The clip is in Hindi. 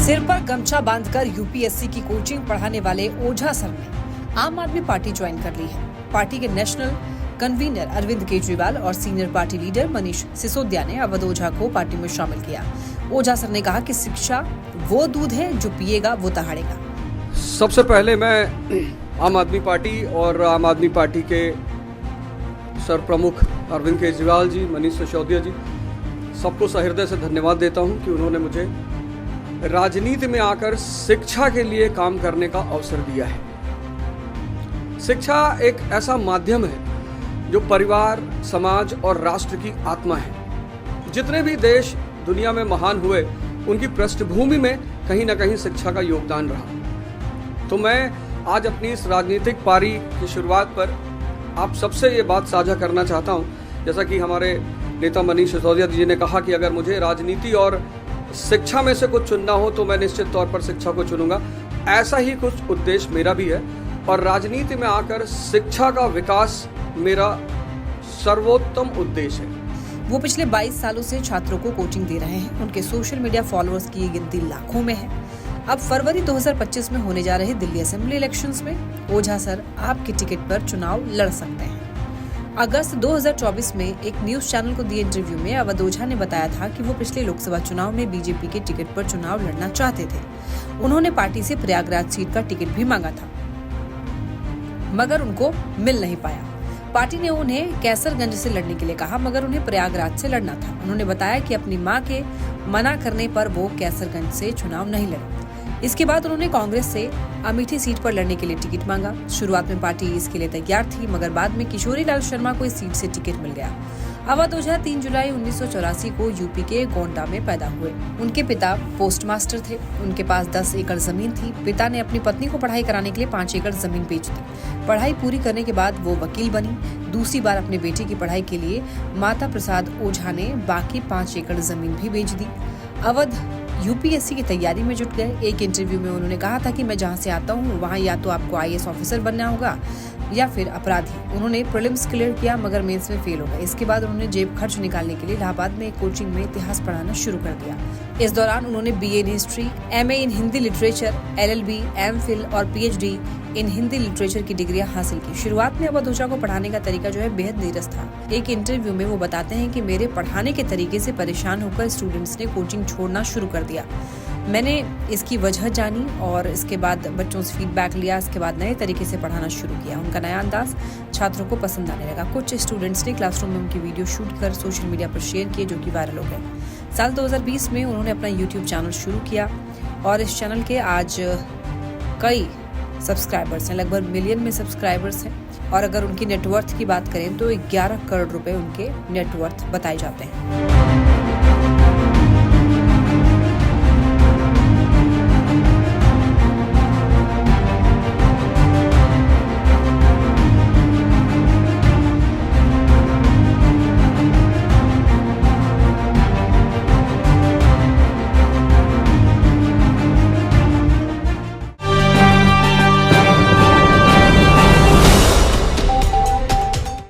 सिर पर गमछा बांधकर यूपीएससी की कोचिंग पढ़ाने वाले ओझा सर ने आम आदमी पार्टी ज्वाइन कर ली है। पार्टी के नेशनल कन्वीनर अरविंद केजरीवाल और senior party leader Manish Sisodia ने अवध ओझा को पार्टी में शामिल किया। ओझा सर ने कहा कि शिक्षा वो दूध है जो पिएगा वो दहाड़ेगा। सबसे पहले मैं आम आदमी पार्टी और आम आदमी पार्टी के सर प्रमुख अरविंद केजरीवाल जी, मनीष सिसोदिया जी, सबको सहृदय से धन्यवाद देता हूं कि उन्होंने मुझे राजनीति में आकर शिक्षा के लिए काम करने का अवसर दिया है। शिक्षा एक ऐसा माध्यम है जो परिवार, समाज और राष्ट्र की आत्मा है। जितने भी देश दुनिया में महान हुए, उनकी पृष्ठभूमि में कहीं ना कहीं शिक्षा का योगदान रहा। तो मैं आज अपनी इस राजनीतिक पारी की शुरुआत पर आप सबसे ये बात साझा करना चाहता हूँ। जैसा कि हमारे नेता मनीष सिसोदिया जी ने कहा कि अगर मुझे राजनीति और शिक्षा में से कुछ चुनना हो तो मैं निश्चित तौर पर शिक्षा को चुनूंगा। ऐसा ही कुछ उद्देश्य मेरा भी है और राजनीति में आकर शिक्षा का विकास मेरा सर्वोत्तम उद्देश्य है। वो पिछले 22 सालों से छात्रों को कोचिंग दे रहे हैं। उनके सोशल मीडिया फॉलोअर्स की गिनती लाखों में है। अब फरवरी 2025 में होने जा रहे दिल्ली असेंबली इलेक्शंस में ओझा सर आपके टिकट पर चुनाव लड़ सकते हैं। अगस्त 2024 में एक न्यूज चैनल को दिए इंटरव्यू में अवध ओझा ने बताया था कि वो पिछले लोकसभा चुनाव में बीजेपी के टिकट पर चुनाव लड़ना चाहते थे। उन्होंने पार्टी से प्रयागराज सीट का टिकट भी मांगा था, मगर उनको मिल नहीं पाया। पार्टी ने उन्हें कैसरगंज से लड़ने के लिए कहा, मगर उन्हें प्रयागराज से लड़ना था। उन्होंने बताया कि अपनी मां के मना करने पर वो कैसरगंज से चुनाव नहीं लड़े। इसके बाद उन्होंने कांग्रेस से अमेठी सीट पर लड़ने के लिए टिकट मांगा। शुरुआत में पार्टी इसके लिए तैयार थी, मगर बाद में किशोरीलाल शर्मा को इस सीट से टिकट मिल गया। अवध ओझा 3 जुलाई 1984 को यूपी के गोंडा में पैदा हुए। उनके पिता पोस्टमास्टर थे। उनके पास 10 एकड़ जमीन थी। पिता ने अपनी पत्नी को पढ़ाई कराने के लिए 5 एकड़ जमीन बेच दी। पढ़ाई पूरी करने के बाद वो वकील बनी। दूसरी बार अपने बेटे की पढ़ाई के लिए माता प्रसाद ओझा ने बाकी 5 एकड़ जमीन भी बेच दी। अवध यूपीएससी की तैयारी में जुट गए। एक इंटरव्यू में उन्होंने कहा था कि मैं जहां से आता हूं वहां या तो आपको आईएएस ऑफिसर बनना होगा या फिर अपराधी। उन्होंने प्रीलिम्स क्लियर किया, मगर मेंस में फेल हो गए। इसके बाद उन्होंने जेब खर्च निकालने के लिए इलाहाबाद में एक कोचिंग में इतिहास पढ़ाना शुरू कर दिया। इस दौरान उन्होंने BA in history, MA in Hindi literature, LLB, MPhil और पीएचडी इन हिंदी लिटरेचर की डिग्रियां हासिल की। शुरुआत में अवध ओझा को पढ़ाने का तरीका जो है बेहद नीरस था। एक इंटरव्यू में वो बताते हैं कि मेरे पढ़ाने के तरीके से परेशान होकर स्टूडेंट्स ने कोचिंग छोड़ना शुरू कर दिया। मैंने इसकी वजह जानी और इसके बाद बच्चों से फीडबैक लिया। इसके बाद नए तरीके से पढ़ाना शुरू किया। उनका नया अंदाज छात्रों को पसंद आने लगा। कुछ स्टूडेंट्स ने क्लासरूम में उनकी वीडियो शूट कर सोशल मीडिया पर शेयर किए, जो कि वायरल हो गए। साल 2020 में उन्होंने अपना यूट्यूब चैनल शुरू किया और इस चैनल के आज कई सब्सक्राइबर्स हैं, लगभग मिलियन में सब्सक्राइबर्स हैं। और अगर उनकी नेटवर्थ की बात करें तो 11 करोड़ रुपए उनके नेटवर्थ बताए जाते हैं।